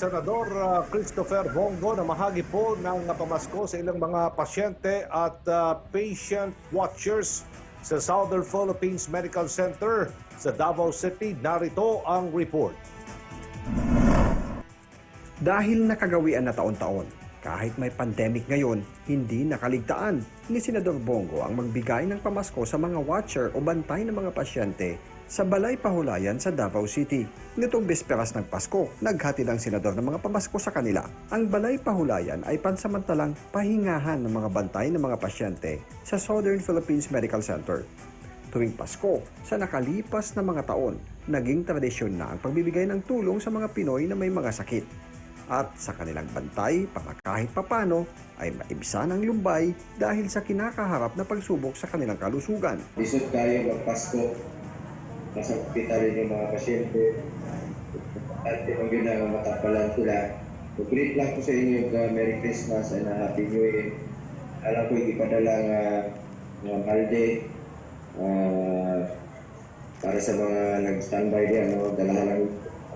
Senador Christopher Bongo na mahagi po ng pamasko sa ilang mga pasyente at patient watchers sa Southern Philippines Medical Center sa Davao City. Narito ang report. Dahil nakagawian na taon-taon, kahit may pandemic ngayon, hindi nakaligtaan ni Senador Bongo ang magbigay ng pamasko sa mga watcher o bantay ng mga pasyente sa Balay Pahulayan sa Davao City. Nitong bisperas ng Pasko, naghatid ang senador ng mga pamasko sa kanila. Ang Balay Pahulayan ay pansamantalang pahingahan ng mga bantay ng mga pasyente sa Southern Philippines Medical Center. Tuwing Pasko, sa nakalipas na mga taon, naging tradisyon na ang pagbibigay ng tulong sa mga Pinoy na may mga sakit. At sa kanilang bantay, para kahit papano, ay maibsan ang lumbay dahil sa kinakaharap na pagsubok sa kanilang kalusugan. Lisod tayo magpasko, nasa ospital yung mga pasyente, at yung yun matapalan sila. So, greet lang ko sa inyo, Merry Christmas and Happy New Year. Alam ko, ipadala ng balde para sa mga nag-standby diyan, dalahan ng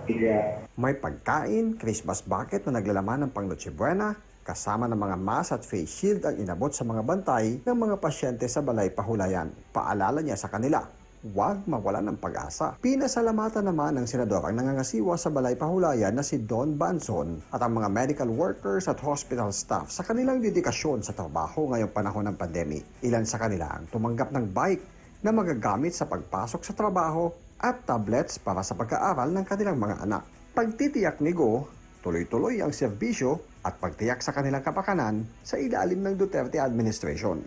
pigya. May pagkain, Christmas bucket na naglalaman ng pang Noche Buena, kasama ng mga mask at face shield ang inabot sa mga bantay ng mga pasyente sa Balay Pahulayan. Paalala niya sa kanila, huwag mawalan ng pag-asa. Pinasalamatan naman ng senador ang nangangasiwa sa Balay Pahulayan na si Don Banson at ang mga medical workers at hospital staff sa kanilang dedikasyon sa trabaho ngayong panahon ng pandemic. Ilan sa kanila ang tumanggap ng bike na magagamit sa pagpasok sa trabaho at tablets para sa pag-aaral ng kanilang mga anak. Pagtitiyak ni Go, tuloy-tuloy ang serbisyo at pagtiyak sa kanilang kapakanan sa ilalim ng Duterte administration.